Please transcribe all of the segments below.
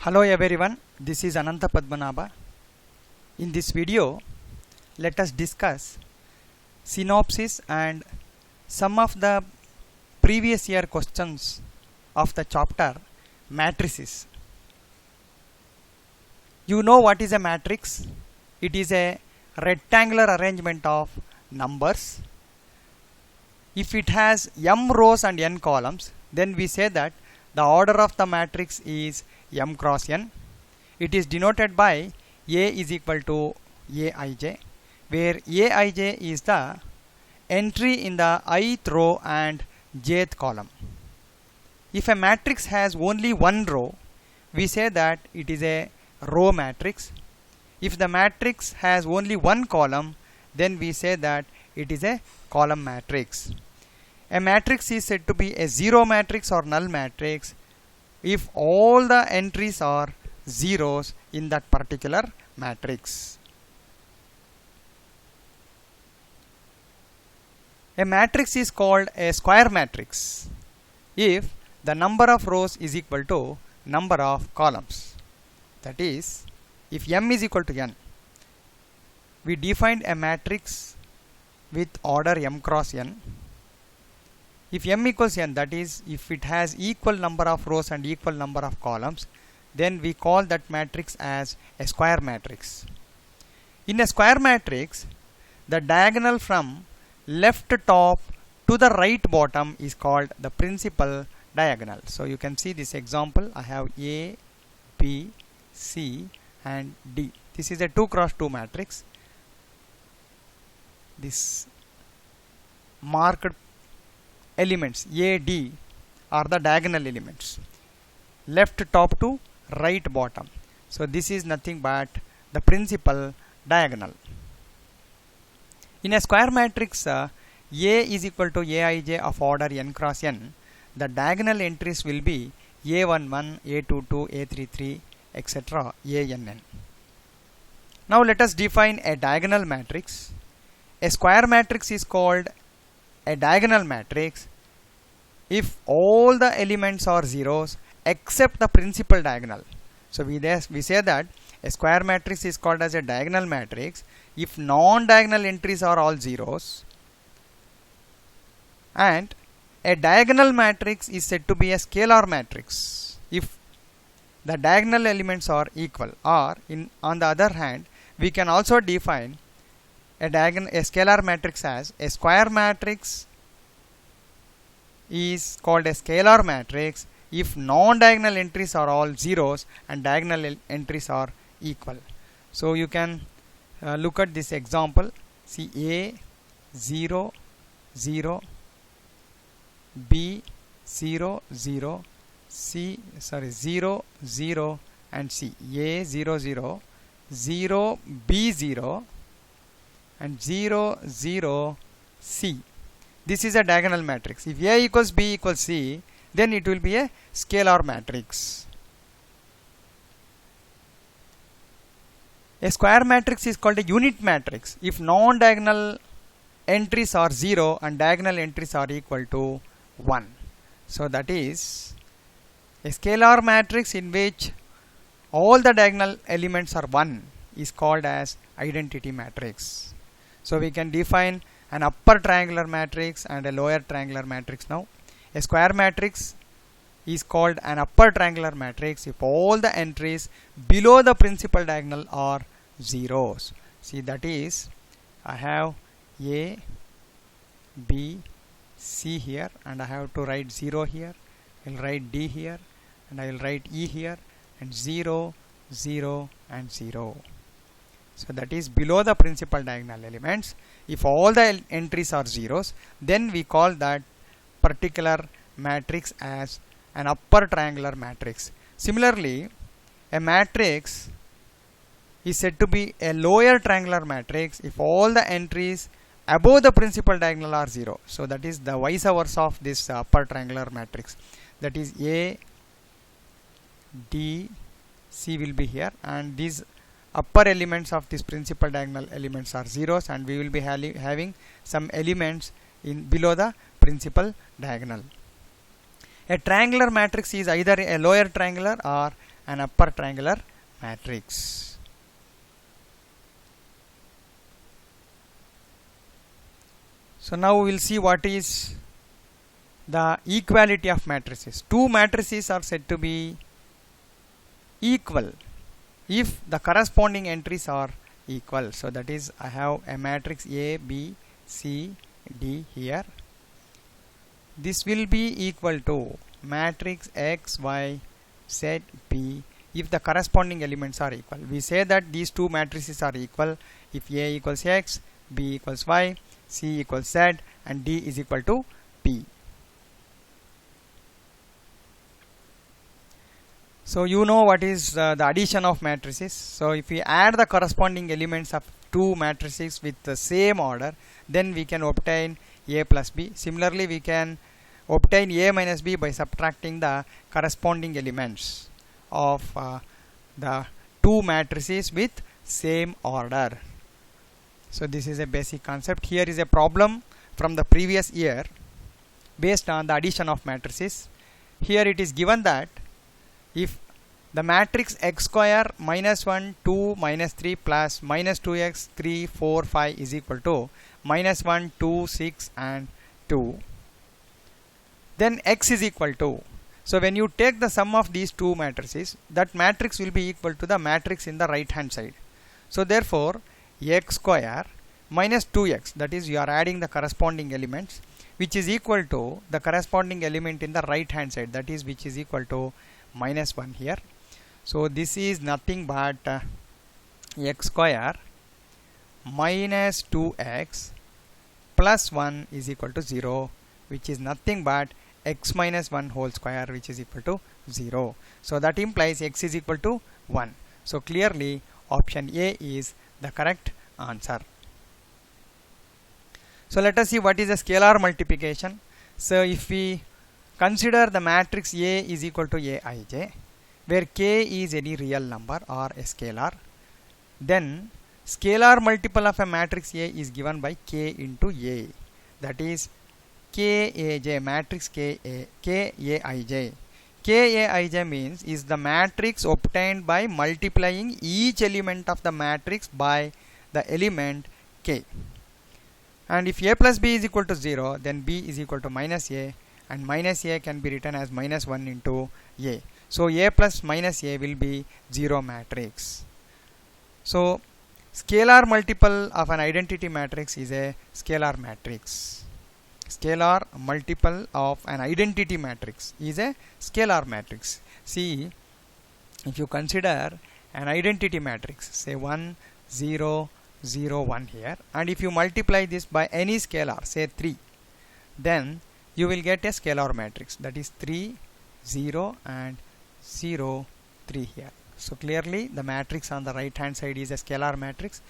Hello everyone, this is Ananta Padmanabha. In this video, let us discuss synopsis and some of the previous year questions of the chapter matrices. You know what is a matrix? It is a rectangular arrangement of numbers. If it has m rows and n columns, then we say that the order of the matrix is m cross n. It is denoted by A is equal to Aij, where Aij is the entry in the ith row and jth column. If a matrix has only one row, we say that it is a row matrix. If the matrix has only one column, then we say that it is a column matrix. A matrix is said to be a zero matrix or null matrix if all the entries are zeros in that particular matrix. A matrix is called a square matrix if the number of rows is equal to number of columns. That is, if m is equal to n, we defined a matrix with order m cross n. If m equals n, that is, if it has equal number of rows and equal number of columns, then we call that matrix as a square matrix. In a square matrix, the diagonal from left top to the right bottom is called the principal diagonal. So you can see this example. I have A, B, C and D. This is a 2 cross 2 matrix. This marked elements A, D are the diagonal elements, left top to right bottom. So this is nothing but the principal diagonal. In a square matrix, A is equal to Aij of order n cross n. The diagonal entries will be A11, A22, A33, etc. Ann. Now let us define a diagonal matrix. A square matrix is called a diagonal matrix if all the elements are zeros except the principal diagonal. So we say that a square matrix is called as a diagonal matrix if non-diagonal entries are all zeros, and a diagonal matrix is said to be a scalar matrix if the diagonal elements are equal. Or on the other hand, we can also define a scalar matrix as a square matrix is called a scalar matrix if non-diagonal entries are all zeros and diagonal entries are equal. So you can look at this example. See, A 0 0, B 0 0, C 0 0 and C. A 0 0, 0 B 0 and 0 0 C. This is a diagonal matrix. If A equals B equals C, then it will be a scalar matrix. A square matrix is called a unit matrix if non-diagonal entries are 0 and diagonal entries are equal to 1. So that is a scalar matrix in which all the diagonal elements are 1 is called as identity matrix. So we can define an upper triangular matrix and a lower triangular matrix now. A square matrix is called an upper triangular matrix if all the entries below the principal diagonal are zeros. See, that is, I have A, B, C here, and I have to write 0 here. I will write D here, and I will write E here, and 0, 0 and 0. So that is below the principal diagonal elements. If all the entries are zeros, then we call that particular matrix as an upper triangular matrix. Similarly, a matrix is said to be a lower triangular matrix if all the entries above the principal diagonal are 0. So that is the vice versa of this upper triangular matrix. That is A, D, C will be here, and these upper elements of this principal diagonal elements are zeros, and we will be having some elements in below the principal diagonal. A triangular matrix is either a lower triangular or an upper triangular matrix. So now we will see what is the equality of matrices. Two matrices are said to be equal if the corresponding entries are equal. So that is, I have a matrix A, B, C, D here. This will be equal to matrix X, Y, Z, P if the corresponding elements are equal. We say that these two matrices are equal if A equals X, B equals Y, C equals Z, and D is equal to P. So you know what is the addition of matrices. So if we add the corresponding elements of two matrices with the same order, then we can obtain A plus B. Similarly, we can obtain A minus B by subtracting the corresponding elements of the two matrices with same order. So this is a basic concept. Here is a problem from the previous year based on the addition of matrices. Here it is given that if the matrix x square minus 1, 2, minus 3 plus minus 2x, 3, 4, 5 is equal to minus 1, 2, 6 and 2, then x is equal to, so when you take the sum of these two matrices, that matrix will be equal to the matrix in the right hand side. So therefore x square minus 2x, that is you are adding the corresponding elements, which is equal to the corresponding element in the right hand side, that is which is equal to minus 1 here. So this is nothing but x square minus 2x plus 1 is equal to 0, which is nothing but x minus 1 whole square, which is equal to 0. So that implies x is equal to 1. So clearly option A is the correct answer. So let us see what is a scalar multiplication. So if we consider the matrix A is equal to Aij, where k is any real number or a scalar, then scalar multiple of a matrix A is given by k into A, that is Kaj, matrix Kaij. Kaij means is the matrix obtained by multiplying each element of the matrix by the element k. And if A plus B is equal to 0, then B is equal to minus A, and minus A can be written as minus 1 into A. So A plus minus A will be 0 matrix. So scalar multiple of an identity matrix is a scalar matrix. Scalar multiple of an identity matrix is a scalar matrix. See, if you consider an identity matrix, say 1, 0, 0, 1 here, and if you multiply this by any scalar, say 3, then you will get a scalar matrix, that is 3, 0 and 0, 3 here. So clearly the matrix on the right hand side is a scalar matrix.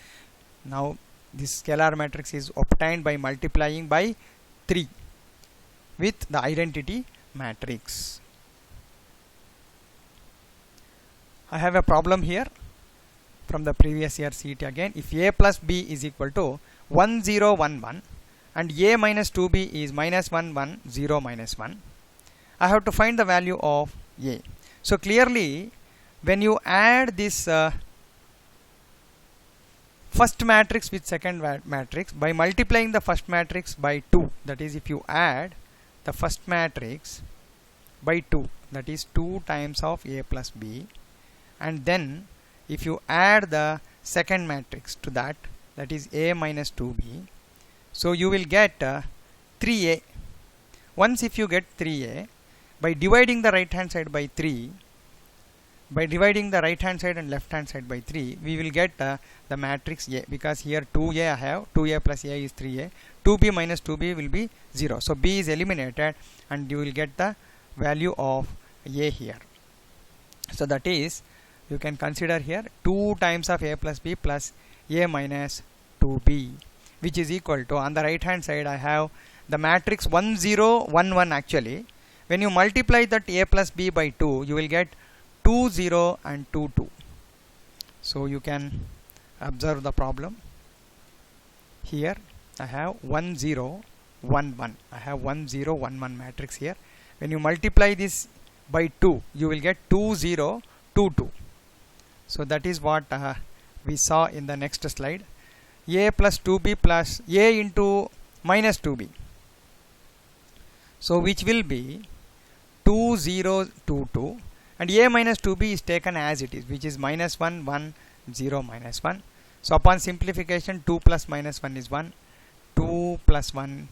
Now this scalar matrix is obtained by multiplying by 3 with the identity matrix. I have a problem here from the previous year. See it again. If A plus B is equal to 1, 0, 1, 1 and A minus 2B is minus 1, 1, 0, minus 1, I have to find the value of A. So clearly when you add this first matrix with second matrix by multiplying the first matrix by 2, that is if you add the first matrix by 2, that is 2 times of A plus B, and then if you add the second matrix to that, that is A minus 2B, so you will get 3A. Once if you get 3A, by dividing the right hand side by 3, by dividing the right hand side and left hand side by 3, we will get the matrix A, because here 2A I have, 2A plus A is 3A, 2B minus 2B will be 0. So B is eliminated and you will get the value of A here. So that is, you can consider here 2 times of A plus B plus A minus 2B, which is equal to, on the right hand side I have the matrix 1, 0, 1, 1 actually. When you multiply that A plus B by 2, you will get 2, 0 and 2, 2. So you can observe the problem. Here I have 1, 0, 1, 1. I have 1, 0, 1, 1 matrix here. When you multiply this by 2, you will get 2, 0, 2 2. So that is what we saw in the next slide. A plus 2b plus a into minus 2b. So which will be 2 0 2 2, and a minus 2b is taken as it is, which is minus 1 1 0 minus 1. So upon simplification, 2 plus minus 1 is 1, 2 plus 1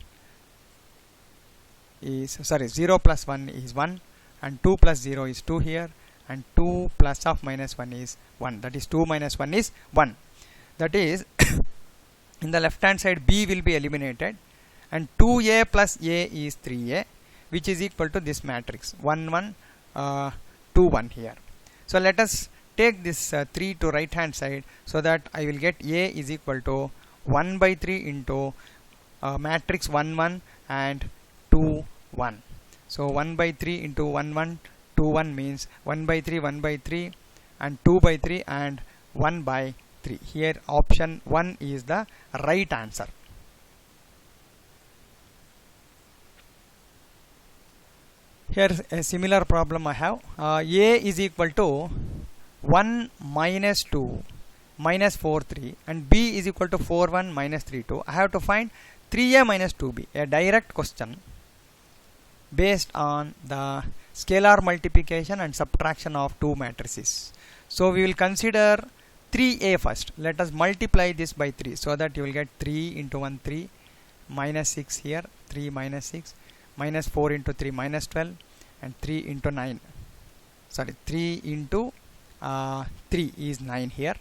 is 0 plus 1 is 1, and 2 plus 0 is 2 here, and 2 plus of minus 1 is 1, that is 2 minus 1 is 1. That is in the left hand side b will be eliminated, and 2a plus a is 3a, which is equal to this matrix 1 1 2 1 here. So let us take this 3 to right hand side, so that I will get a is equal to 1 by 3 into matrix 1 1 and 2 1. So 1 by 3 into 1 1 2 1 means 1 by 3 1 by 3 and 2 by 3 and 1 by 3. Here option 1 is the right answer. Here a similar problem I have. A is equal to 1 minus 2 minus 4 3, and b is equal to 4 1 minus 3 2. I have to find 3a minus 2b, a direct question based on the scalar multiplication and subtraction of two matrices. So we will consider 3a first. Let us multiply this by 3, so that you will get 3 into 1 3, minus 6 here, 3 minus 6, minus 4 into 3 minus 12, and 3 into 9, sorry 3 into 3 is 9 here,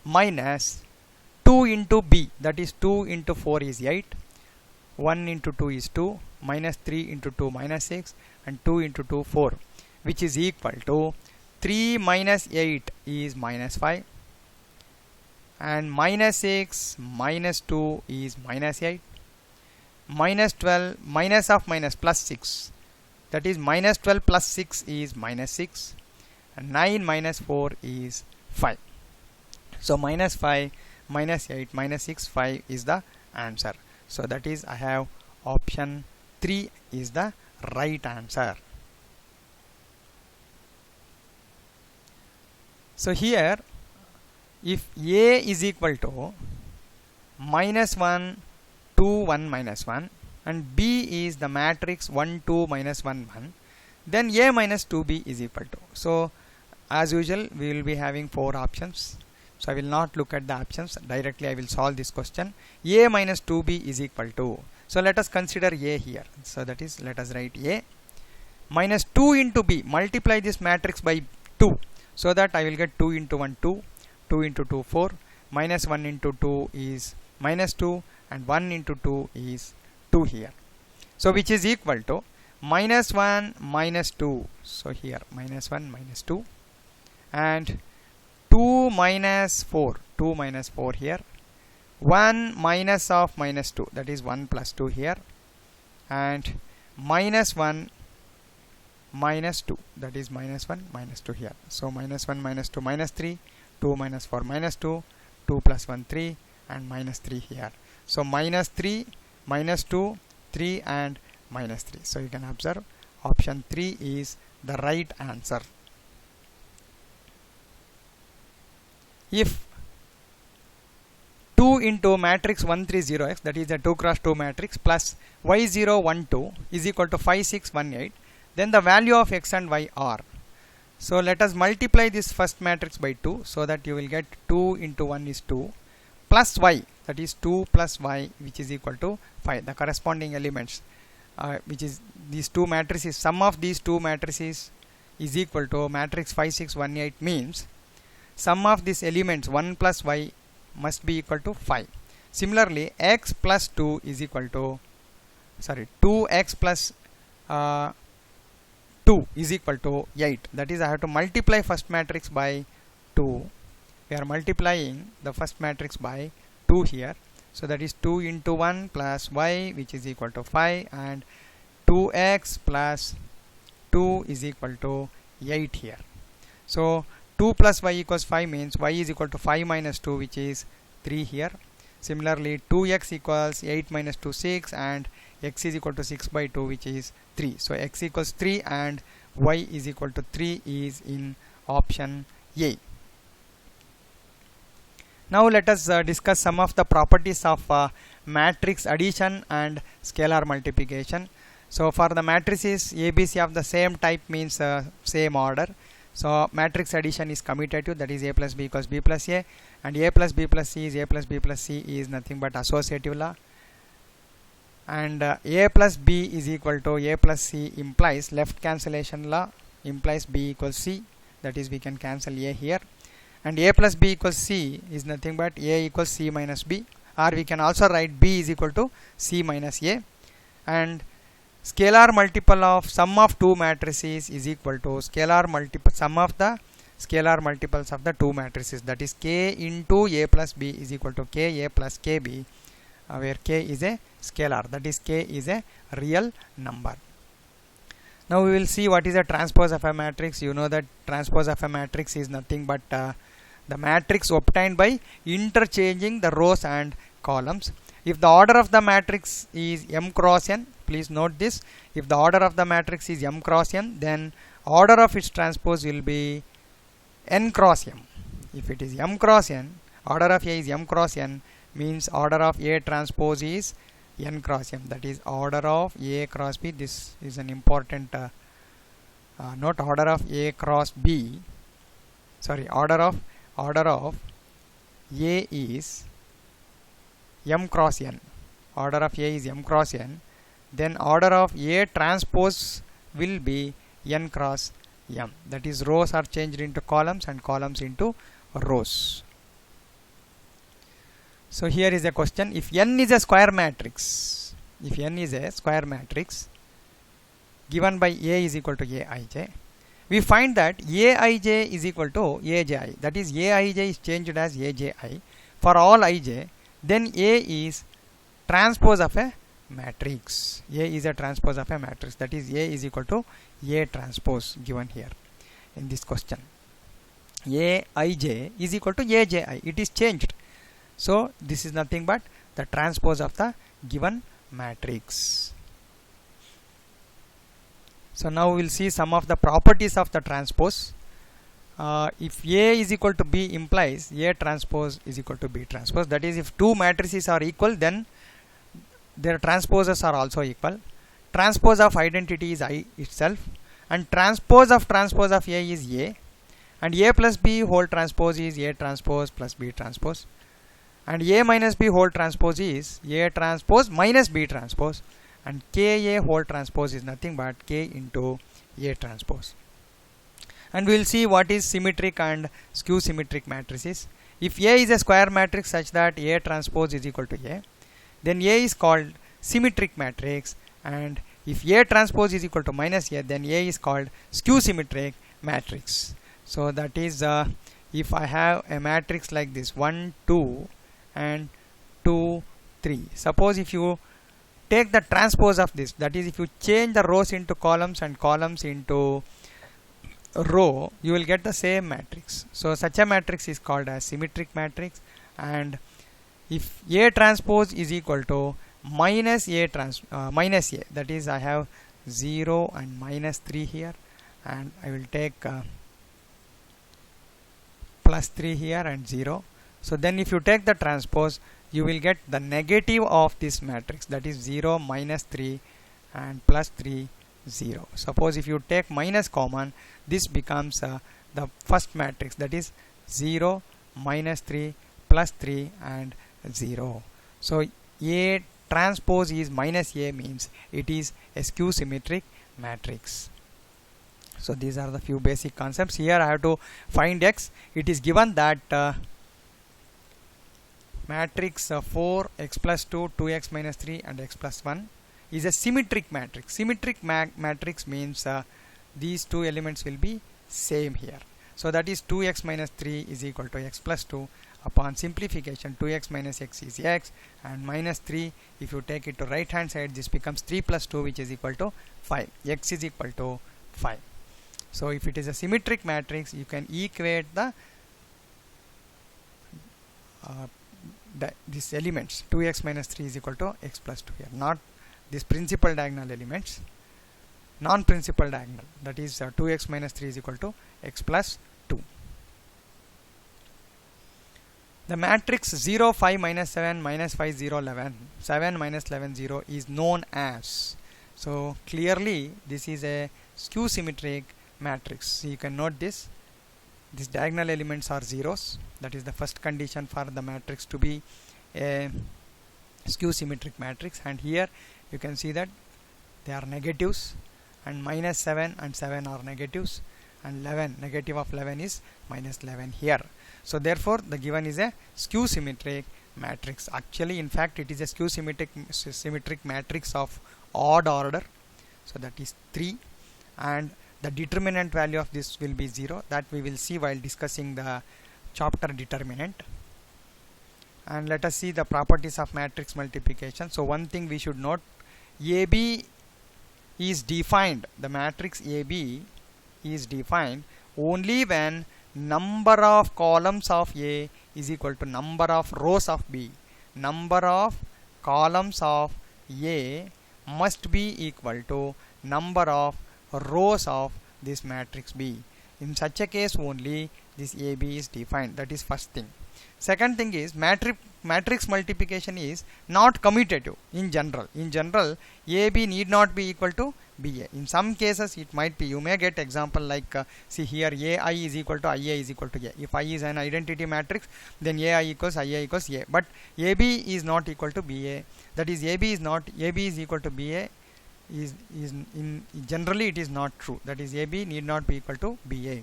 minus 2 into b, that is 2 into 4 is 8, 1 into 2 is 2, minus 3 into 2 minus 6, and 2 into 2 4, which is equal to 3 minus 8 is minus 5, and minus 6 minus 2 is minus 8, minus 12 minus of minus plus 6, that is minus 12 plus 6 is minus 6, and 9 minus 4 is 5. So minus 5 minus 8 minus 6 5 is the answer. So that is, I have option 3 is the right answer. So here if a is equal to minus 1 2 1 minus 1 and b is the matrix 1 2 minus 1 1, then a minus 2b is equal to. So as usual we will be having 4 options. So I will not look at the options, directly I will solve this question. A minus 2b is equal to, so let us consider a here. So that is, let us write a minus 2 into b, multiply this matrix by 2, so that I will get 2 into 1 2, 2 into 2 4, minus 1 into 2 is minus 2, and 1 into 2 is 2 here. So which is equal to minus 1 minus 2, so here minus 1 minus 2, and 2 minus 4, 2 minus 4 here, 1 minus of minus 2, that is 1 plus 2 here, and minus 1 minus 2, that is minus 1 minus 2 here. So minus 1 minus 2 minus 3, 2 minus 4 minus 2, 2 plus 1 3, and minus 3 here. So minus 3 minus 2 3 and minus 3. So you can observe option 3 is the right answer. If 2 into matrix 1 3 0 x, that is a 2 cross 2 matrix, plus y 0 1 2 is equal to 5 6 1 8, then the value of x and y are. So let us multiply this first matrix by 2, so that you will get 2 into 1 is 2 plus y, that is 2 plus y, which is equal to 5. The corresponding elements, which is these two matrices, sum of these two matrices is equal to matrix 5 6 1 8, means sum of these elements 1 plus y must be equal to 5. Similarly, x plus 2 is equal to, sorry, 2x plus 2 is equal to 8. That is, I have to multiply first matrix by 2. We are multiplying the first matrix by 2 here. So that is 2 into 1 plus y, which is equal to 5, and 2x plus 2 is equal to 8 here. So 2 plus y equals 5 means y is equal to 5 minus 2, which is 3 here. Similarly, 2x equals 8 minus 2 6, and x is equal to 6 by 2, which is 3. So x equals 3 and y is equal to 3 is in option A. Now let us discuss some of the properties of matrix addition and scalar multiplication. So for the matrices ABC of the same type means same order. So matrix addition is commutative, that is A plus B equals B plus A, and A plus B plus C is A plus B plus C is nothing but associative law. And A plus B is equal to A plus C implies left cancellation law, implies B equals C, that is we can cancel A here. And A plus B equals C is nothing but A equals C minus B, or we can also write B is equal to C minus A. And scalar multiple of sum of two matrices is equal to scalar multiple sum of the scalar multiples of the two matrices, that is K into A plus B is equal to K A plus K B, where K is a scalar, that is K is a real number. Now we will see what is a transpose of a matrix. You know that transpose of a matrix is nothing but the matrix obtained by interchanging the rows and columns. If the order of the matrix is m cross n, please note this, if the order of the matrix is m cross n, then order of its transpose will be n cross m. If it is m cross n, order of A is m cross n, means order of A transpose is n cross m, that is order of A cross B. This is an important note. Order of A cross B, sorry, order of A is m cross n, order of A is m cross n, then order of A transpose will be n cross m, that is rows are changed into columns and columns into rows. So here is a question: if n is a square matrix, if n is a square matrix given by A is equal to Aij, we find that Aij is equal to Aj, that is Aij is changed as Aji for all Ij, then A is transpose of a matrix. A is a transpose of a matrix, that is A is equal to A transpose given here in this question. Aij is equal to Aj, it is changed. So this is nothing but the transpose of the given matrix. So now we will see some of the properties of the transpose. If A is equal to B implies A transpose is equal to B transpose, that is if two matrices are equal, then their transposes are also equal. Transpose of identity is I itself, and transpose of A is A, and A plus B whole transpose is A transpose plus B transpose, and A minus B whole transpose is A transpose minus B transpose, and Ka whole transpose is nothing but K into A transpose. And we will see what is symmetric and skew symmetric matrices. If A is a square matrix such that A transpose is equal to A, then A is called symmetric matrix, and if A transpose is equal to minus A, then A is called skew symmetric matrix. So that is if I have a matrix like this 1 2 and 2 3, suppose if you take the transpose of this, that is if you change the rows into columns and columns into row, you will get the same matrix. So such a matrix is called as symmetric matrix. And if A transpose is equal to minus A, that is I have 0 and minus 3 here, and I will take plus 3 here and 0. So then if you take the transpose, you will get the negative of this matrix, that is 0 minus 3 and plus 3 0. Suppose if you take minus common, this becomes the first matrix, that is 0 minus 3 plus 3 and 0. So A transpose is minus A, means it is a skew symmetric matrix. So these are the few basic concepts. Here I have to find x. It is given that matrix 4 x plus 2 2x minus 3 and x plus 1 is a symmetric matrix. Symmetric matrix means these two elements will be same here. So that is 2x minus 3 is equal to x plus 2. Upon simplification, 2x minus x is x, and minus 3, if you take it to right hand side, this becomes 3 plus 2, which is equal to 5. X is equal to 5. So if it is a symmetric matrix, you can equate the these elements. 2x minus 3 is equal to x plus 2 here, not this principal diagonal elements, non-principal diagonal, that is 2x minus 3 is equal to x plus The matrix 0, 5, minus 7, minus 5, 0, 11, 7, minus 11, 0 is known as. So clearly this is a skew symmetric matrix. You can note this. These diagonal elements are zeros. That is the first condition for the matrix to be a skew symmetric matrix. And here you can see that they are negatives, and minus 7 and 7 are negatives, and 11, negative of 11 is minus 11 here. So therefore the given is a skew symmetric matrix. Actually, in fact, it is a skew symmetric matrix of odd order. So that is 3, and the determinant value of this will be 0. That we will see while discussing the chapter determinant. And let us see the properties of matrix multiplication. So one thing we should note, AB is defined, the matrix AB is defined only when number of columns of A is equal to number of rows of B. Number of columns of A must be equal to number of rows of this matrix B. In such a case only this AB is defined. That is first thing. Second thing is matrix multiplication is not commutative in general. In general, AB need not be equal to BA. In some cases it might be. You may get example like see here, AI is equal to IA is equal to A. If I is an identity matrix, then AI equals IA equals A. But AB is not equal to BA. That is, AB is equal to BA is in generally it is not true. That is, AB need not be equal to BA.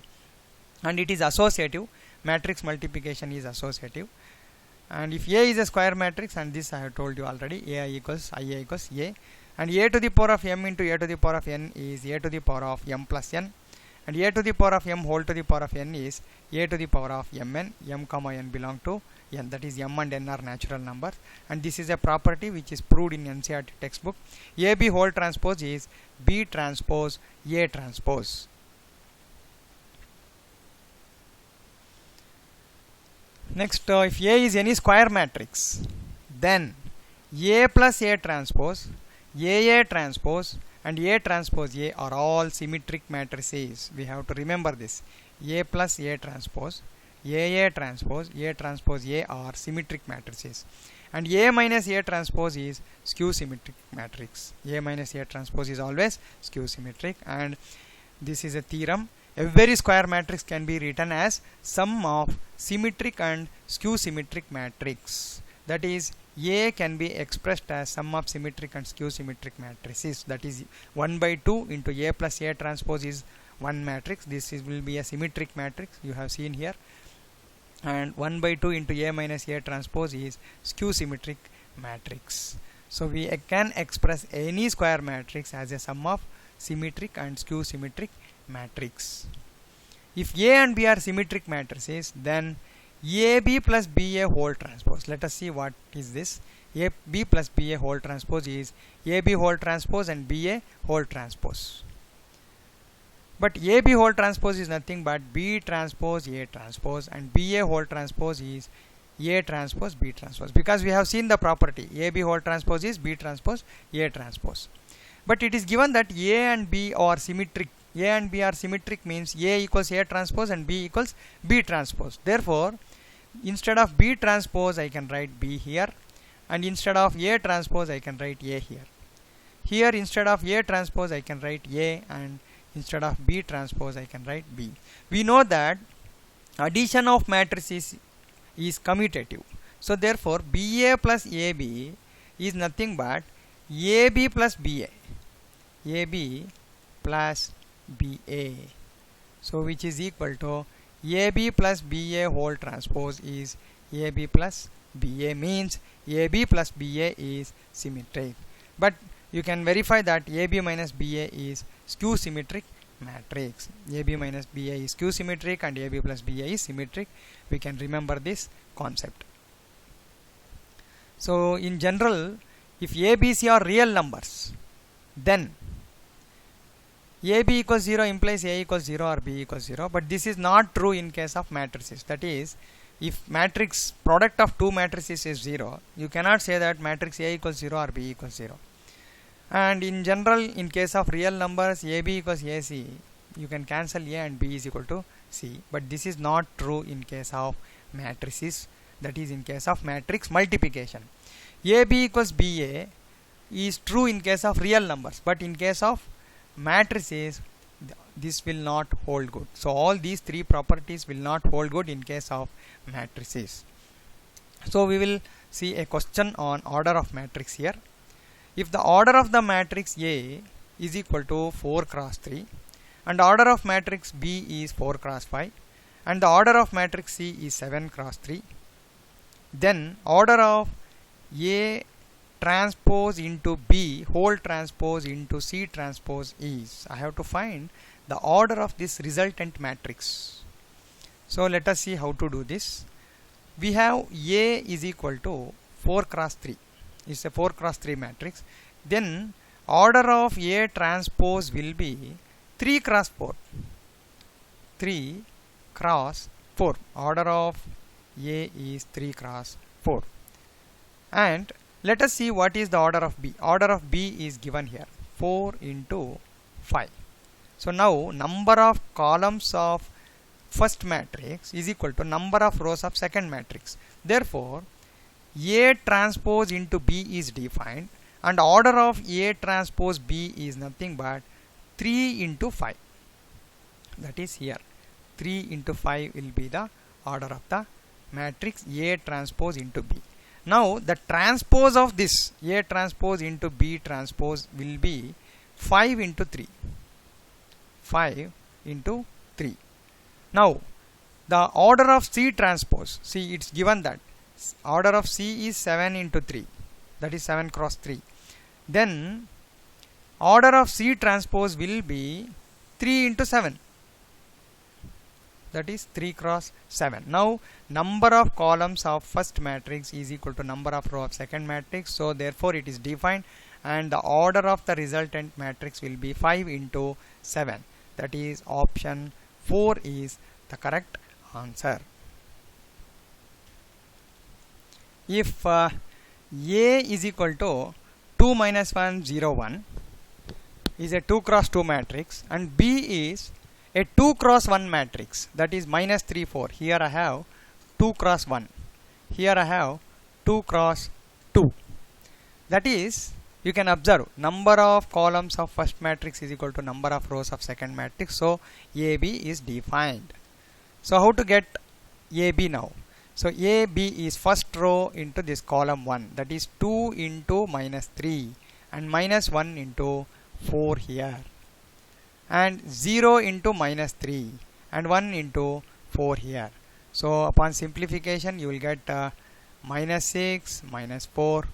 And it is associative. Matrix multiplication is associative. And if A is a square matrix, and this I have told you already, AI equals IA equals A, and A to the power of m into A to the power of n is A to the power of m plus n, and A to the power of m whole to the power of n is A to the power of mn. M comma n belong to n, that is m and n are natural numbers, and this is a property which is proved in NCERT textbook. AB whole transpose is B transpose A transpose. Next, if A is any square matrix, then A plus A transpose, AA transpose, and A transpose A are all symmetric matrices. We have to remember this. A plus A transpose, AA transpose, A transpose A are symmetric matrices. And A minus A transpose is skew symmetric matrix. A minus A transpose is always skew symmetric, and this is a theorem. Every square matrix can be written as sum of symmetric and skew symmetric matrix. That is, A can be expressed as sum of symmetric and skew symmetric matrices. That is, 1 by 2 into A plus A transpose is one matrix. This will be a symmetric matrix you have seen here. And 1 by 2 into A minus A transpose is skew symmetric matrix. So we can express any square matrix as a sum of symmetric and skew symmetric matrix. If A and B are symmetric matrices, then AB plus BA whole transpose. Let us see what is this. AB plus BA whole transpose is AB whole transpose and BA whole transpose. But AB whole transpose is nothing but B transpose A transpose, and BA whole transpose is A transpose B transpose, because we have seen the property AB whole transpose is B transpose A transpose. But it is given that A and B are symmetric. A and B are symmetric means A equals A transpose and B equals B transpose. Therefore, instead of B transpose I can write B here, and instead of A transpose I can write A here. Here instead of A transpose I can write A, and instead of B transpose I can write B. We know that addition of matrices is commutative. So therefore BA plus AB is nothing but AB plus BA. AB plus BA. So which is equal to AB plus BA whole transpose is AB plus BA, means AB plus BA is symmetric. But you can verify that AB minus BA is skew symmetric matrix. AB minus BA is skew symmetric and AB plus BA is symmetric. We can remember this concept. So in general, if A, B, C are real numbers, then AB equals 0 implies A equals 0 or B equals 0, but this is not true in case of matrices. That is, if matrix product of two matrices is 0, you cannot say that matrix A equals 0 or B equals 0. And in general, in case of real numbers AB equals AC, you can cancel A and B is equal to C, but this is not true in case of matrices that is in case of matrix multiplication. AB equals BA is true in case of real numbers, but in case of matrices this will not hold good. So all these three properties will not hold good in case of matrices. So we will see a question on order of matrix here. If the order of the matrix A is equal to 4 cross 3 and order of matrix B is 4 cross 5 and the order of matrix C is 7 cross 3, then order of A transpose into B whole transpose into C transpose is, I have to find the order of this resultant matrix. So let us see how to do this. We have A is equal to 4 cross 3. It's a 4 cross 3 matrix. Then order of A transpose will be 3 cross 4. 3 cross 4. Order of A is 3 cross 4. And let us see what is the order of B. Order of B is given here, 4 into 5. So now number of columns of first matrix is equal to number of rows of second matrix. Therefore A transpose into B is defined and order of A transpose B is nothing but 3 into 5. That is here 3 into 5 will be the order of the matrix A transpose into B. Now the transpose of this A transpose into B transpose will be 5 into 3. 5 into 3. Now the order of C transpose, see it's given that order of C is 7 into 3, that is 7 cross 3. Then order of C transpose will be 3 into 7, that is 3 cross 7. Now number of columns of first matrix is equal to number of row of second matrix, so therefore it is defined and the order of the resultant matrix will be 5 into 7. That is option 4 is the correct answer. If A is equal to 2 minus 1 0 1 is a 2 cross 2 matrix and B is a 2 cross 1 matrix, that is minus 3 4. Here I have 2 cross 1. Here I have 2 cross 2. That is, you can observe number of columns of first matrix is equal to number of rows of second matrix. So AB is defined. So how to get AB now? So AB is first row into this column 1, that is 2 into minus 3 and minus 1 into 4 here, and 0 into minus 3 and 1 into 4 here. So upon simplification you will get minus 6 minus 4,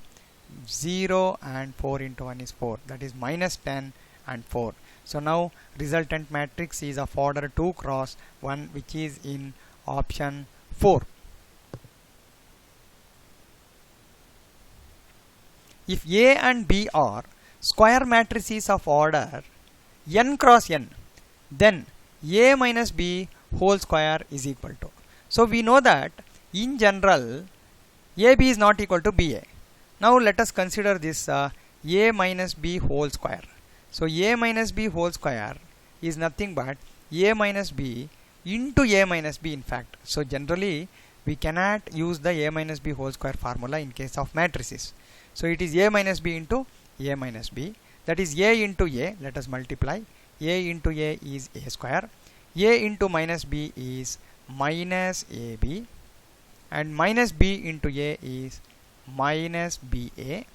0 and 4 into 1 is 4, that is minus 10 and 4. So now resultant matrix is of order 2 cross 1, which is in option 4. If A and B are square matrices of order n cross n, then A minus B whole square is equal to. So we know that in general AB is not equal to BA. Now let us consider this A minus B whole square. So A minus B whole square is nothing but A minus B into A minus B in fact. So generally we cannot use the A minus B whole square formula in case of matrices. So it is A minus B into A minus B, that is A into A, let us multiply. A into A is A square, A into minus B is minus AB, and minus B into A is minus BA,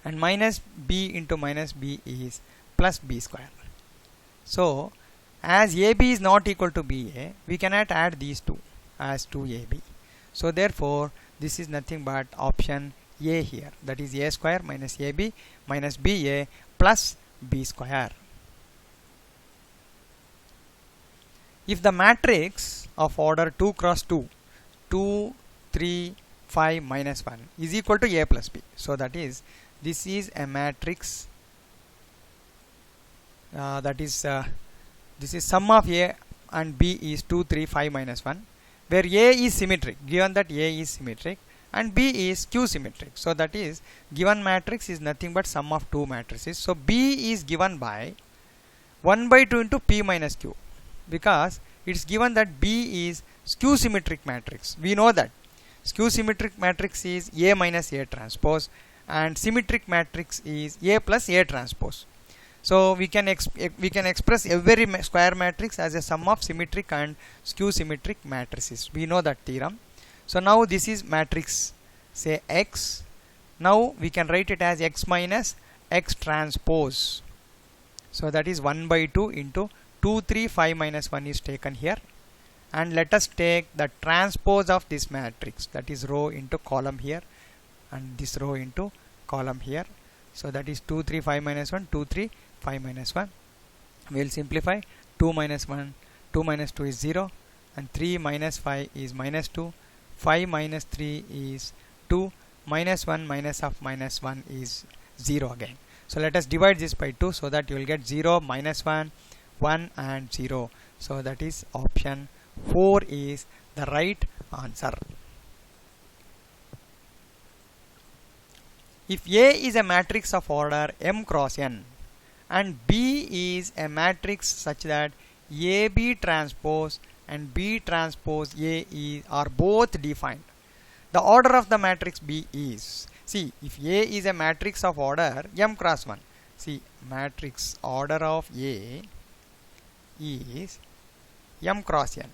and minus B into minus B is plus B square. So as AB is not equal to BA, we cannot add these two as 2AB. So therefore this is nothing but option A here, that is A square minus AB minus BA plus B square. If the matrix of order 2 cross 2, 2, 3, 5 minus 1 is equal to A plus B, so that is this is a matrix this is sum of A and B is 2, 3, 5 minus 1, where A is symmetric, given that A is symmetric, and B is Q symmetric. So that is given matrix is nothing but sum of two matrices. So B is given by 1 by 2 into P minus Q, because it is given that B is skew symmetric matrix. We know that Skew symmetric matrix is A minus A transpose, and symmetric matrix is A plus A transpose. So we can express every square matrix as a sum of symmetric and skew symmetric matrices. We know that theorem. So now this is matrix, say X. Now we can write it as X minus X transpose. So that is 1 by 2 into 2, 3, 5 minus 1 is taken here. And let us take the transpose of this matrix, that is row into column here, and this row into column here. So that is 2, 3, 5 minus 1, 2, 3, 5 minus 1. We will simplify. 2 minus 1, 2 minus 2 is 0, and 3 minus 5 is minus 2, 5 minus 3 is 2, minus 1 minus of minus 1 is 0 again. So let us divide this by 2 so that you will get 0, minus 1, 1 and 0. So that is option 4 is the right answer. If A is a matrix of order m cross n and B is a matrix such that AB transpose and B transpose A are both defined, the order of the matrix B is, see, if A is a matrix of order m cross 1, see, matrix order of A is m cross n.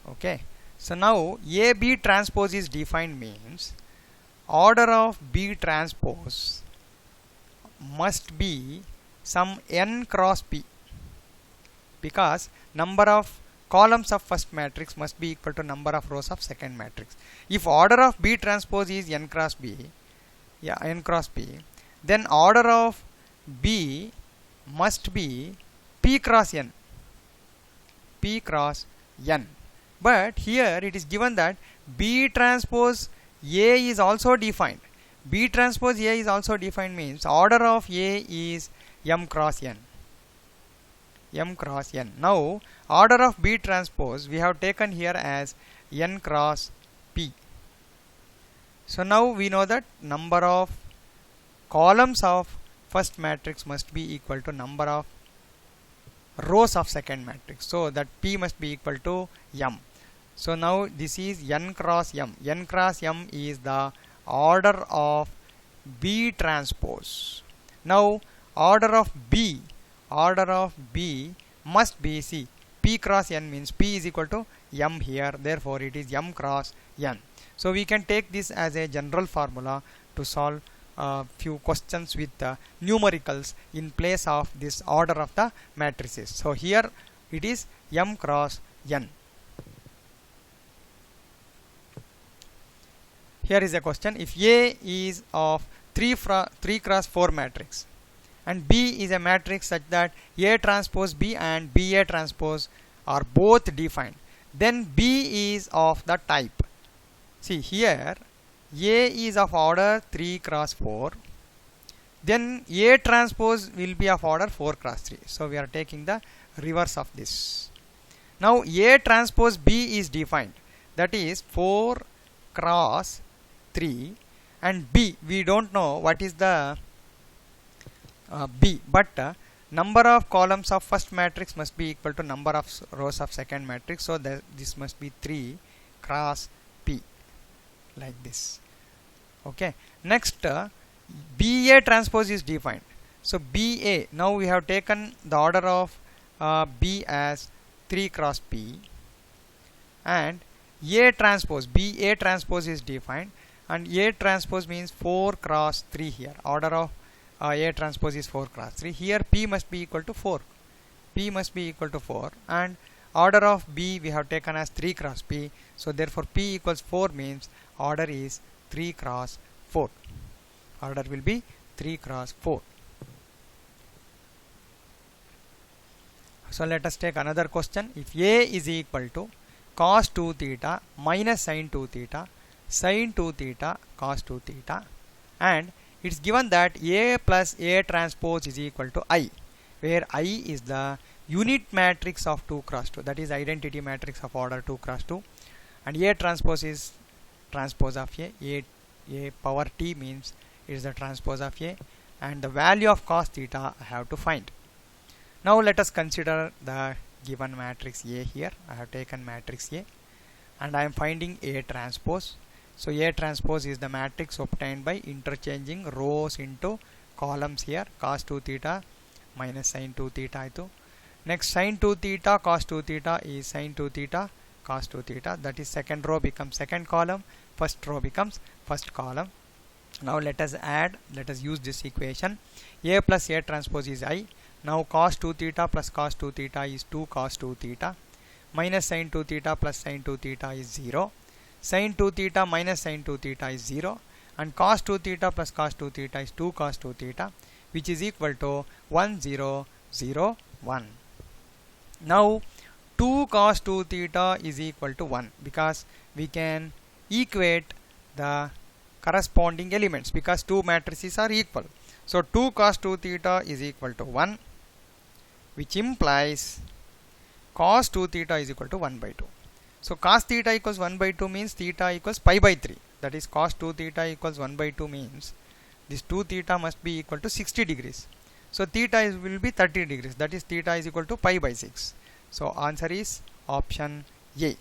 Okay, so now AB transpose is defined means order of B transpose must be some n cross P, because number of columns of first matrix must be equal to number of rows of second matrix. If order of B transpose is n cross B, n cross P, then order of B must be P cross n, P cross n. But here it is given that B transpose A is also defined. B transpose A is also defined means order of A is m cross n, m cross n. Now order of B transpose we have taken here as n cross P. So now we know that number of columns of first matrix must be equal to number of rows of second matrix. So that P must be equal to m. So now this is n cross m. N cross m is the order of B transpose. Now order of B must be, see, P cross n means P is equal to m here, therefore it is m cross n. So we can take this as a general formula to solve few questions with numericals in place of this order of the matrices. So here it is m cross n. Here is a question. If A is of 3 cross 4 matrix and B is a matrix such that A transpose B and BA transpose are both defined, then B is of the type. See here A is of order 3 cross 4, then A transpose will be of order 4 cross 3. So we are taking the reverse of this. Now A transpose B is defined, that is 4 cross 3, and B we don't know what is the B, but number of columns of first matrix must be equal to number of rows of second matrix, so that this must be 3 cross P, like this. Okay, next BA transpose is defined. So BA, now we have taken the order of B as 3 cross P, and A transpose, BA transpose is defined, and A transpose means 4 cross 3 here. Order of A transpose is 4 cross 3. Here P must be equal to 4. P must be equal to 4, and order of B we have taken as 3 cross P. So therefore P equals 4 means order is 3 cross 4. Order will be 3 cross 4. So let us take another question. If A is equal to cos 2 theta minus sin 2 theta, sin 2 theta cos 2 theta, and it's given that A plus A transpose is equal to I, where I is the unit matrix of 2 cross 2, that is identity matrix of order 2 cross 2, and A transpose is transpose of A power T means it is the transpose of A, and the value of cos theta I have to find. Now let us consider the given matrix A here. I have taken matrix A, and I am finding A transpose. So A transpose is the matrix obtained by interchanging rows into columns here. Cos 2 theta minus sin 2 theta aitu. Next sin 2 theta cos 2 theta is sin 2 theta cos 2 theta. That is second row becomes second column, first row becomes first column. Now let us use this equation. A plus A transpose is I. Now cos 2 theta plus cos 2 theta is 2 cos 2 theta. Minus sin 2 theta plus sin 2 theta is 0. Sin 2 theta minus sin 2 theta is 0. And cos 2 theta plus cos 2 theta is 2 cos 2 theta, which is equal to 1 0 0 1. Now 2 cos 2 theta is equal to 1 because we can equate the corresponding elements because two matrices are equal. So 2 cos 2 theta is equal to 1, which implies cos 2 theta is equal to 1 by 2. So cos theta equals 1 by 2 means theta equals pi by 3. That is cos 2 theta equals 1 by 2 means this 2 theta must be equal to 60 degrees. So theta will be 30 degrees. That is theta is equal to pi by 6. So answer is option A.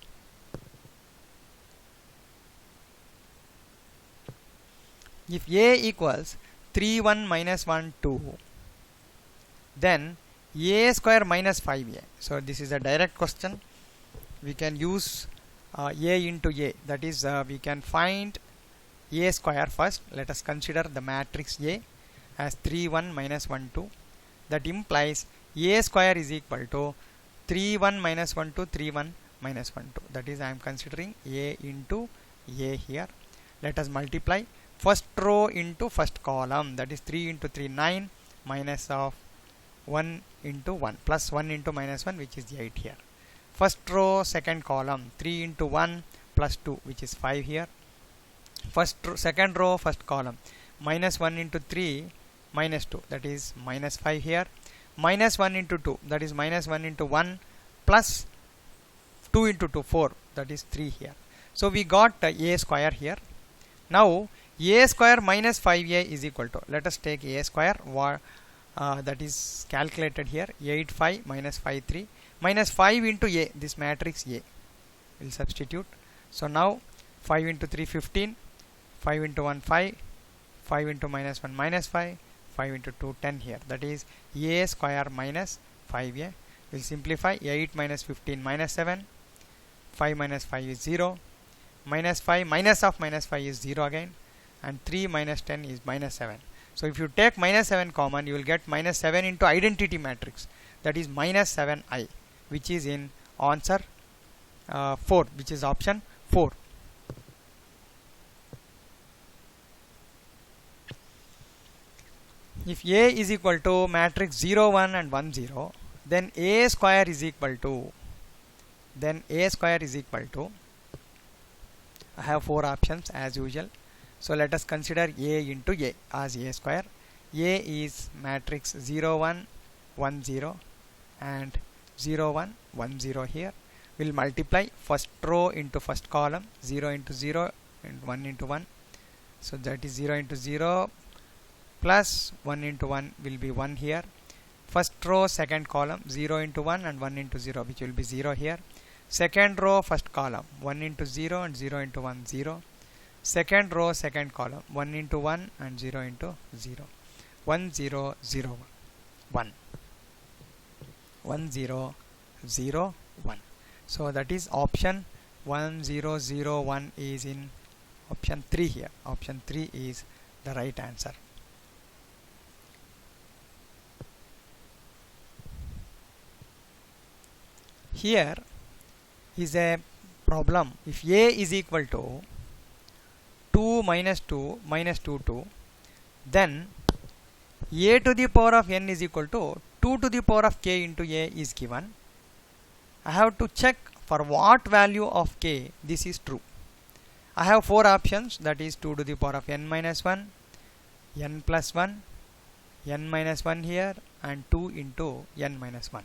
If A equals 3 1 minus 1 2, then A square minus 5A. So this is a direct question. We can use A into A. That is we can find A square first. Let us consider the matrix A as 3 1 minus 1 2. That implies A square is equal to 3 1 minus 1 2 3 1 minus 1 2. That is I am considering A into A here. Let us multiply first row into first column. That is 3 into 3 9 minus of 1 into 1 plus 1 into minus 1, which is 8 here. First row second column 3 into 1 plus 2, which is 5 here. Second row first column minus 1 into 3 minus 2, that is minus 5 here. Minus 1 into 2, that is minus 1 into 1 plus 2 into 2 4, that is 3 here. So we got A square here. Now A square minus 5A is equal to, let us take A square that is calculated here, 8 5 minus 5 3 minus 5 into A, this matrix A will substitute. So now 5 into 3 15, 5 into 1 5, 5 into minus 1 minus 5, 5 into 2 10 here. That is A square minus 5A. Will simplify 8 minus 15 minus 7, 5 minus 5 is 0, minus 5 minus of minus 5 is 0 again, and 3 minus 10 is minus 7. So if you take minus 7 common, you will get minus 7 into identity matrix, that is minus 7i, which is in answer 4, which is option 4. If A is equal to matrix 0 1 and 1 0, then A square is equal to, I have 4 options as usual. So let us consider A into A as A square. A is matrix 0 1 1 0 and 0 1 1 0 here. We'll multiply first row into first column, 0 into 0 and 1 into 1. So that is 0 into 0 plus 1 into 1 will be 1 here. First row second column, 0 into 1 and 1 into 0, which will be 0 here. Second row first column, 1 into 0 and 0 into 1 0. Second row second column, 1 into 1 and 0 into 0. 1 0 0 1. 1 0 0 1. So that is option 1 0 0 1 is in option 3 here. Option 3 is the right answer. Here is a problem. If A is equal to 2 minus 2 minus 2 2, then A to the power of n is equal to 2 to the power of k into A is given. I have to check for what value of k this is true. I have 4 options, that is 2 to the power of n minus 1, n plus 1, n minus 1 here, and 2 into n minus 1.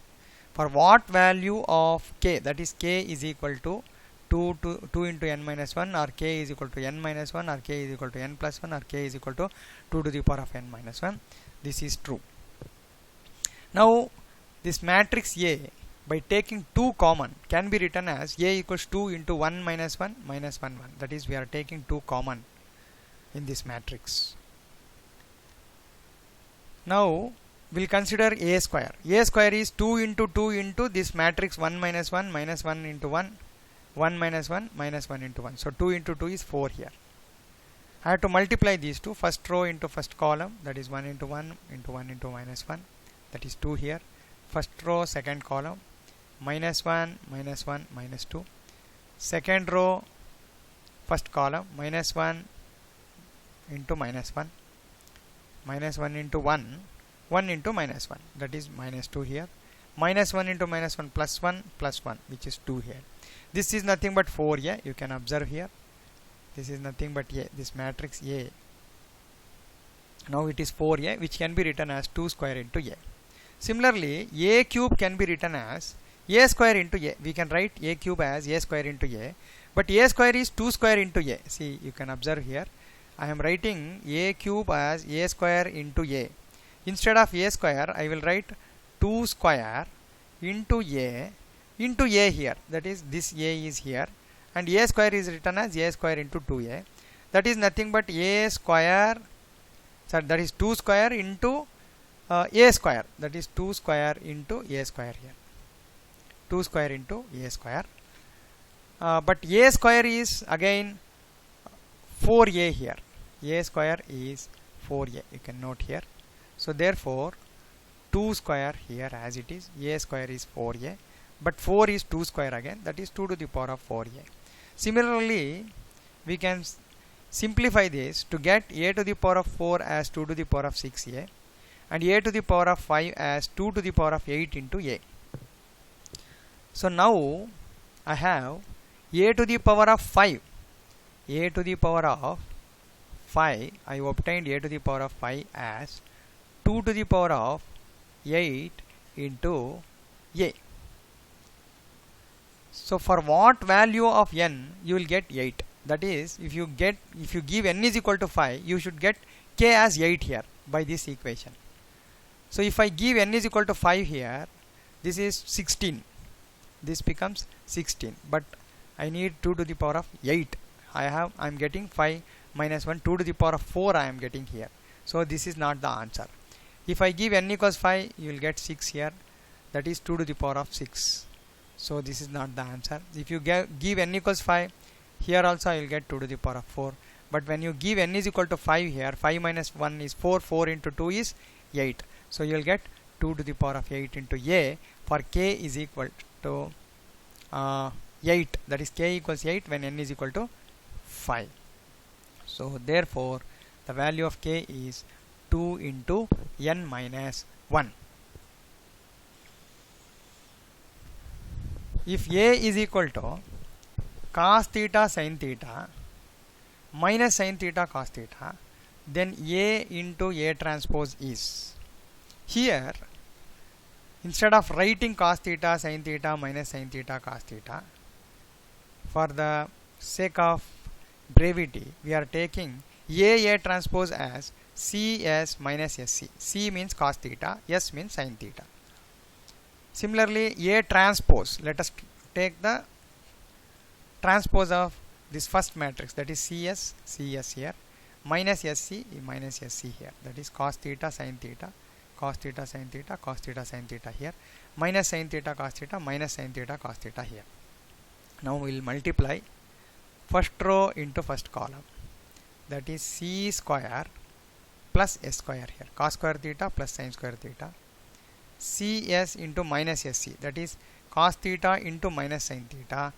For what value of k, that is k is equal to 2 into n minus 1, or k is equal to n minus 1, or k is equal to n plus 1, or k is equal to 2 to the power of n minus 1. This is true. Now this matrix A by taking 2 common can be written as A equals 2 into 1 minus 1 minus 1 1. That is, we are taking 2 common in this matrix. Now we'll consider A square. A square is 2 into 2 into this matrix 1 minus 1 minus 1 into 1, 1 minus 1 minus 1 into 1. So 2 into 2 is 4 here. I have to multiply these two, first row into first column, that is 1 into 1 into 1 into minus 1, that is 2 here. First row, second column, minus 1 minus 2. Second row, first column, minus 1 into minus 1, minus 1 into 1, 1 into minus 1, that is minus 2 here. Minus 1 into minus 1 plus 1 plus 1, which is 2 here. This is nothing but 4 here, you can observe here. This is nothing but A, this matrix A. Now it is 4A, which can be written as 2 square into A. Similarly, A cube can be written as A square into A. We can write A cube as A square into A, but A square is 2 square into A. See, you can observe here, I am writing A cube as A square into A. Instead of A square, I will write 2 square into A here. That is, this A is here, and A square is written as A square into 2A. That is nothing but A square, so that is 2 square into A square. That is 2 square into A square here. 2 square into A square. But A square is again 4A here. A square is 4A. You can note here. So therefore 2 square here as it is. A square is 4A. But 4 is 2 square again. That is 2 to the power of 4A. Similarly, we can simplify this to get A to the power of 4 as 2 to the power of 6A and A to the power of 5 as 2 to the power of 8 into A. So now I have A to the power of 5. A to the power of 5, I obtained A to the power of 5 as 2 to the power of 8 into A. So for what value of n you will get 8. That is, if you give n is equal to 5, you should get k as 8 here by this equation. So if I give n is equal to 5 here, this is 16. This becomes 16. But I need 2 to the power of 8. I am getting 5 minus 1, 2 to the power of 4 I am getting here. So this is not the answer. If I give n equals 5, you will get 6 here. That is 2 to the power of 6. So this is not the answer. If you give n equals 5, here also I will get 2 to the power of 4. But when you give n is equal to 5 here, 5 minus 1 is 4, 4 into 2 is 8. So you will get 2 to the power of 8 into A for k is equal to 8. That is, k equals 8 when n is equal to 5. So therefore the value of k is 2 into n minus 1. If A is equal to cos theta sin theta minus sin theta cos theta, then A into A transpose is, here instead of writing cos theta sin theta minus sin theta cos theta, for the sake of brevity we are taking A transpose as CS minus SC. C means cos theta, S means sin theta. Similarly, A transpose, let us take the transpose of this first matrix, that is CS here, minus SC here, that is cos theta sin theta, cos theta sin theta, cos theta sin theta here, minus sin theta cos theta, minus sin theta cos theta here. Now we will multiply first row into first column, that is C square plus S square here, cos square theta plus sin square theta, CS into minus SC, that is cos theta into minus sin theta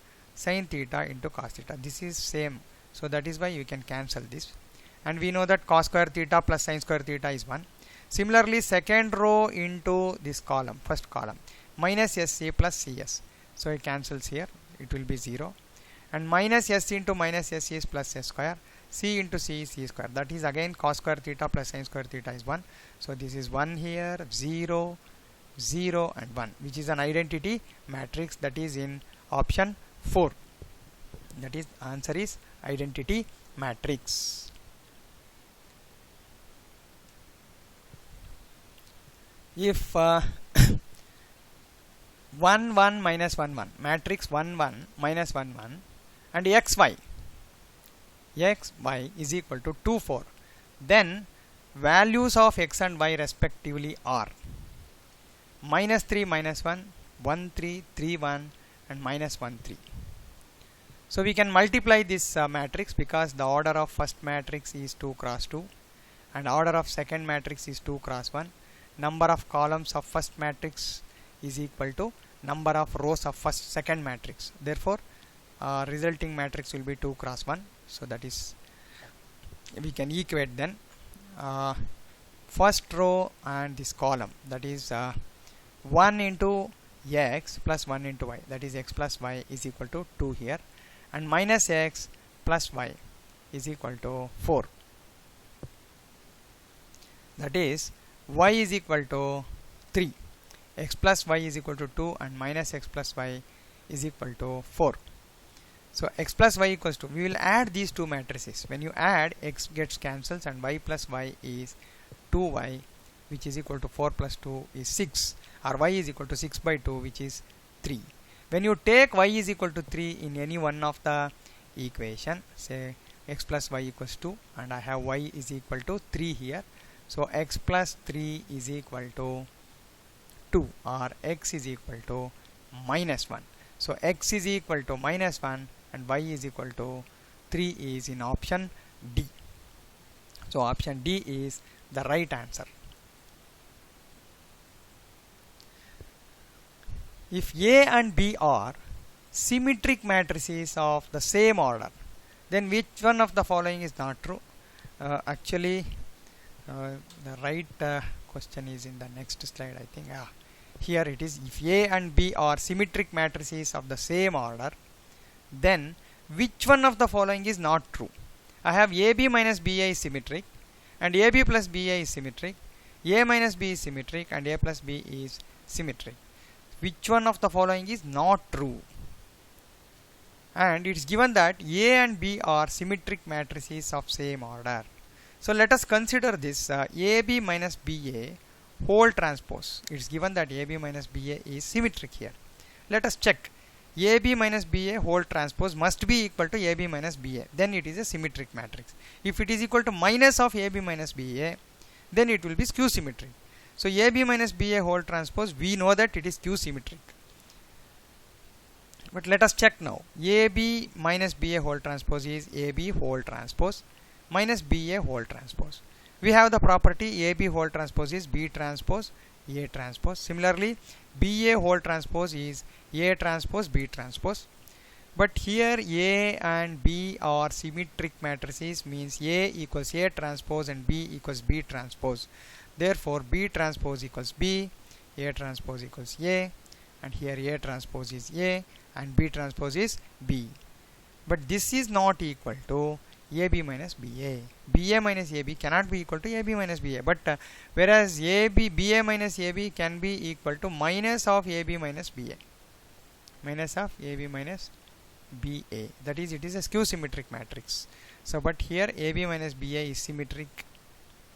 into cos theta. This is same, so that is why you can cancel this, and we know that cos square theta plus sin square theta is 1. Similarly, second row into this column, first column, minus SC plus CS, so it cancels here, it will be 0, and minus SC into minus SC is plus S square, C into C is C square, that is again cos square theta plus sin square theta is 1, so this is 1 here, 0, 0 and 1, which is an identity matrix, that is in option 4. That is, answer is identity matrix. If 1 1 minus 1 1, matrix 1 1 minus 1 1, and xy is equal to 2 4. Then values of x and y respectively are minus 3 minus 1, 1 3, 3 1, and minus 1 3. So we can multiply this matrix, because the order of first matrix is 2 cross 2 and order of second matrix is 2 cross 1. Number of columns of first matrix is equal to number of rows of second matrix. Therefore resulting matrix will be 2 cross 1. So that is, we can equate then first row and this column, that is 1 into x plus 1 into y, that is x plus y is equal to 2 here, and minus x plus y is equal to 4. That is y is equal to 3, x plus y is equal to 2, and minus x plus y is equal to 4. So x plus y equals to, we will add these two matrices. When you add, x gets cancels and y plus y is 2y, which is equal to 4 plus 2 is 6, or y is equal to 6 by 2, which is 3. When you take y is equal to 3 in any one of the equation, say x plus y equals 2, and I have y is equal to 3 here, so x plus 3 is equal to 2, or x is equal to minus 1. So x is equal to minus 1 and y is equal to 3 is in option D. So option D is the right answer. If A and B are symmetric matrices of the same order, then which one of the following is not true? Actually the right question is in the next slide, I think. Here it is. If A and B are symmetric matrices of the same order, then which one of the following is not true? I have AB minus BA is symmetric, and AB plus BA is symmetric, A minus B is symmetric, and A plus B is symmetric. Which one of the following is not true? And it is given that A and B are symmetric matrices of same order. So let us consider this AB minus BA whole transpose. It is given that AB minus BA is symmetric here. Let us check. AB minus BA whole transpose must be equal to AB minus BA. Then it is a symmetric matrix. If it is equal to minus of AB minus BA, then it will be skew symmetric. So AB minus BA whole transpose, we know that it is skew symmetric. But let us check now. AB minus BA whole transpose is AB whole transpose minus BA whole transpose. We have the property AB whole transpose is B transpose A transpose. Similarly, BA whole transpose is A transpose B transpose. But here A and B are symmetric matrices, means A equals A transpose and B equals B transpose. Therefore B transpose equals B, A transpose equals A, and here A transpose is A and B transpose is B. But this is not equal to AB minus BA. BA minus AB cannot be equal to AB minus BA. But whereas BA minus AB can be equal to minus of AB minus BA. Minus of AB minus BA. That is, it is a skew symmetric matrix. So, but here AB minus BA is symmetric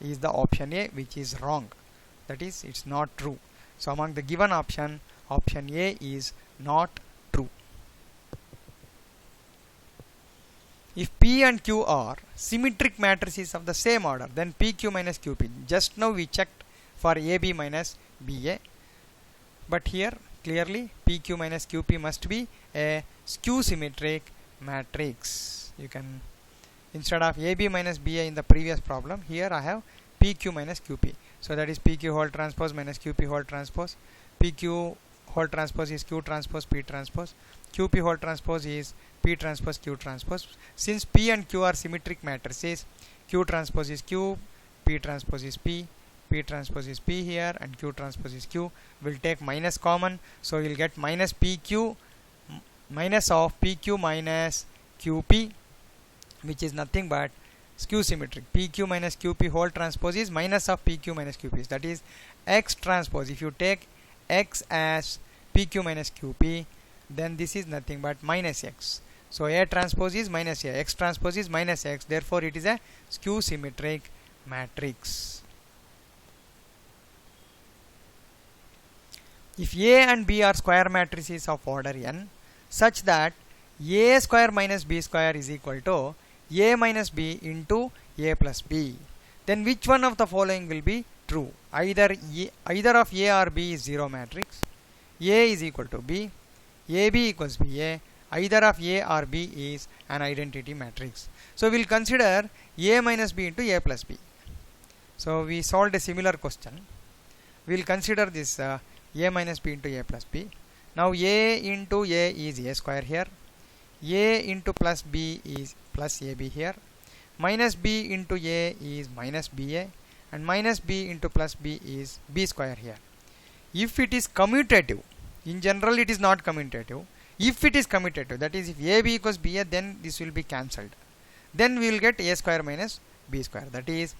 is the option A, which is wrong. That is, it's not true. So, among the given option, option A is not true. If P and Q are symmetric matrices of the same order, then PQ minus QP. Just now we checked for AB minus BA, but here clearly PQ minus QP must be a skew symmetric matrix. You can, instead of AB minus BA in the previous problem, here I have PQ minus QP. So that is PQ whole transpose minus QP whole transpose. PQ whole transpose is Q transpose P transpose. QP whole transpose is P transpose Q transpose. Since P and Q are symmetric matrices, Q transpose is Q, P transpose is P, P transpose is P here, and Q transpose is Q. We'll take minus common, so you'll get minus PQ, minus of PQ minus QP, which is nothing but skew symmetric. PQ minus QP whole transpose is minus of PQ minus QP. That is X transpose. If you take X as PQ minus QP, then this is nothing but minus X. So A transpose is minus A, X transpose is minus X. Therefore, it is a skew symmetric matrix. if A and B are square matrices of order n such that A square minus B square is equal to A minus B into A plus B, then which one of the following will be true? Either of A or B is zero matrix, A is equal to B, AB equals BA, either of A or B is an identity matrix. So we will consider A minus B into A plus B. So we solved a similar question. We will consider this A minus B into A plus B. Now A into A is A square here, A into plus B is plus AB here, minus B into A is minus BA, and minus B into plus B is B square here. If it is commutative, in general it is not commutative. If it is commutative, that is if AB equals BA, then this will be cancelled. Then we will get A square minus B square, that is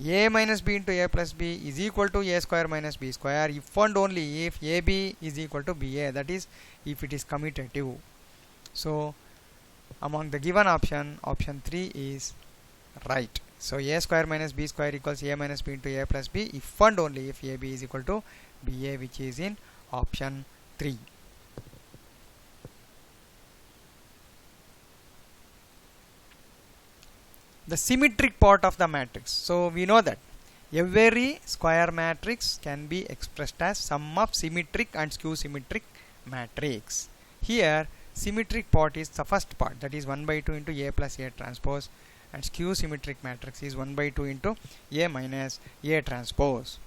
A minus B into A plus B is equal to A square minus B square if and only if AB is equal to BA, that is if it is commutative. So among the given option 3 is right. So A square minus B square equals A minus B into A plus B if and only if AB is equal to BA, which is in option 3. The symmetric part of the matrix. So we know that every square matrix can be expressed as sum of symmetric and skew symmetric matrix. Here symmetric part is the first part, that is 1 by 2 into A plus A transpose, and skew symmetric matrix is 1 by 2 into A minus A transpose.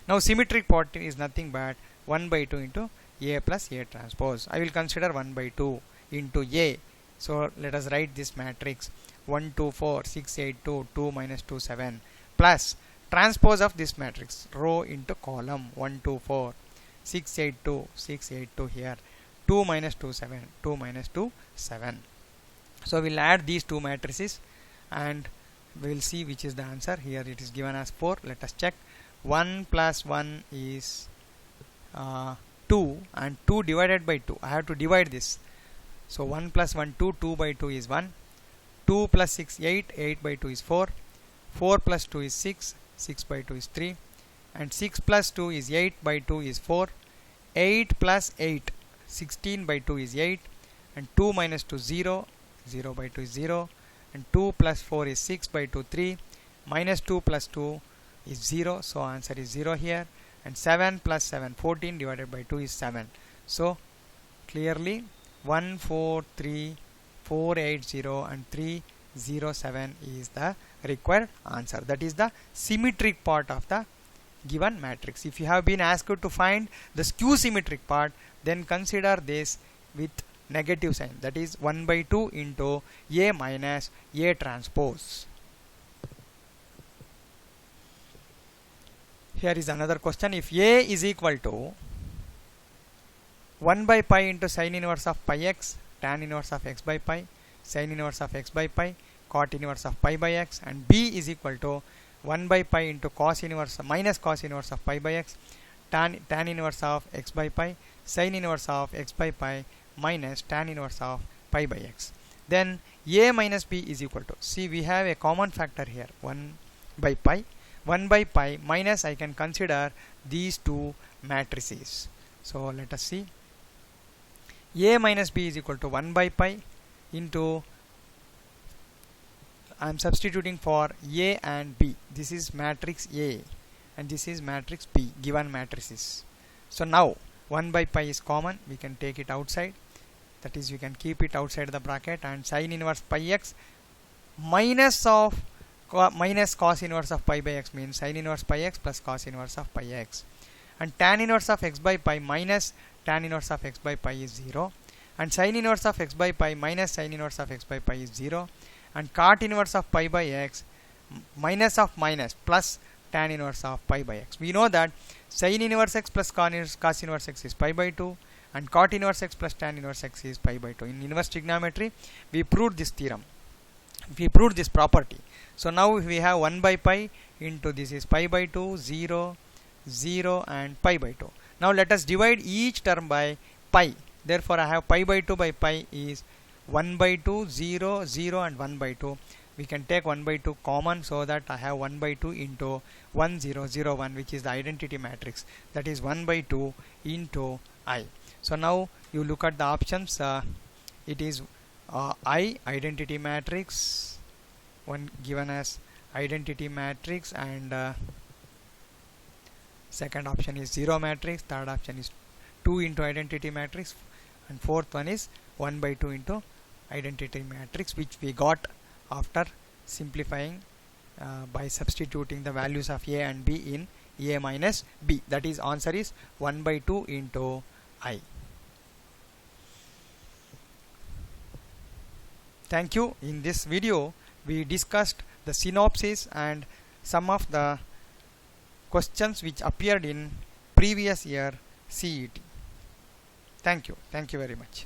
Now symmetric part is nothing but 1 by 2 into A plus A transpose. I will consider 1 by 2 into A. So let us write this matrix 1 2 4 6 8 2 2 minus 2 7 plus transpose of this matrix row into column 1 2 4 6 8 2 6 8 2 here 2 minus 2 7 2 minus 2 7. So we'll add these two matrices and we'll see which is the answer. Here it is given as 4. Let us check. 1 plus 1 is 2 and 2 divided by 2. I have to divide this. So 1 plus 1 2, 2 by 2 is 1, 2 plus 6 8, 8 by 2 is 4, 4 plus 2 is 6, 6 by 2 is 3, and 6 plus 2 is 8 by 2 is 4, 8 plus 8, 16 by 2 is 8, and 2 minus 2 0, 0 by 2 is 0, and 2 plus 4 is 6 by 2 3, minus 2 plus 2 is 0, so answer is 0 here, and 7 plus 7 14 divided by 2 is 7. So clearly 1 4 3 4 8 0 and 3 0 7 is the required answer. That is the symmetric part of the given matrix. If you have been asked to find the skew symmetric part, then consider this with negative sign, that is 1 by 2 into A minus A transpose. Here is another question. If A is equal to 1 by pi into sin inverse of pi x, tan inverse of x by pi, sin inverse of x by pi, cot inverse of pi by x, and B is equal to 1 by pi into cos inverse minus cos inverse of pi by x, tan inverse of x by pi, sin inverse of x by pi minus tan inverse of pi by x. Then A minus B is equal to, see we have a common factor here, 1 by pi. 1 by pi minus I can consider these two matrices. So let us see. A minus B is equal to 1 by pi into, I am substituting for A and B. This is matrix A and this is matrix B, given matrices. So now 1 by pi is common, we can take it outside, that is you can keep it outside the bracket, and sin inverse pi x minus cos inverse of pi by x means sin inverse pi x plus cos inverse of pi x, and tan inverse of x by pi minus tan inverse of x by pi is 0, and sin inverse of x by pi minus sin inverse of x by pi is 0, and cot inverse of pi by x minus of minus plus tan inverse of pi by x. We know that sin inverse x plus cos inverse x is pi by 2 and cot inverse x plus tan inverse x is pi by 2. In inverse trigonometry we proved this theorem, we proved this property. So now we have 1 by pi into this is pi by 2, 0, 0 and pi by 2. Now let us divide each term by pi. Therefore I have pi by 2 by pi is 1 by 2, 0, 0 and 1 by 2. we can take 1 by 2 common, so that I have 1 by 2 into 1 0 0 1, which is the identity matrix, that is 1 by 2 into I. So now you look at the options, it is I identity matrix, one given as identity matrix, and second option is 0 matrix, third option is 2 into identity matrix, and fourth one is 1 by 2 into identity matrix, which we got after simplifying by substituting the values of A and B in A minus B. That is, answer is 1 by 2 into I. Thank you. In this video we discussed the synopsis and some of the questions which appeared in previous year CET. Thank you very much.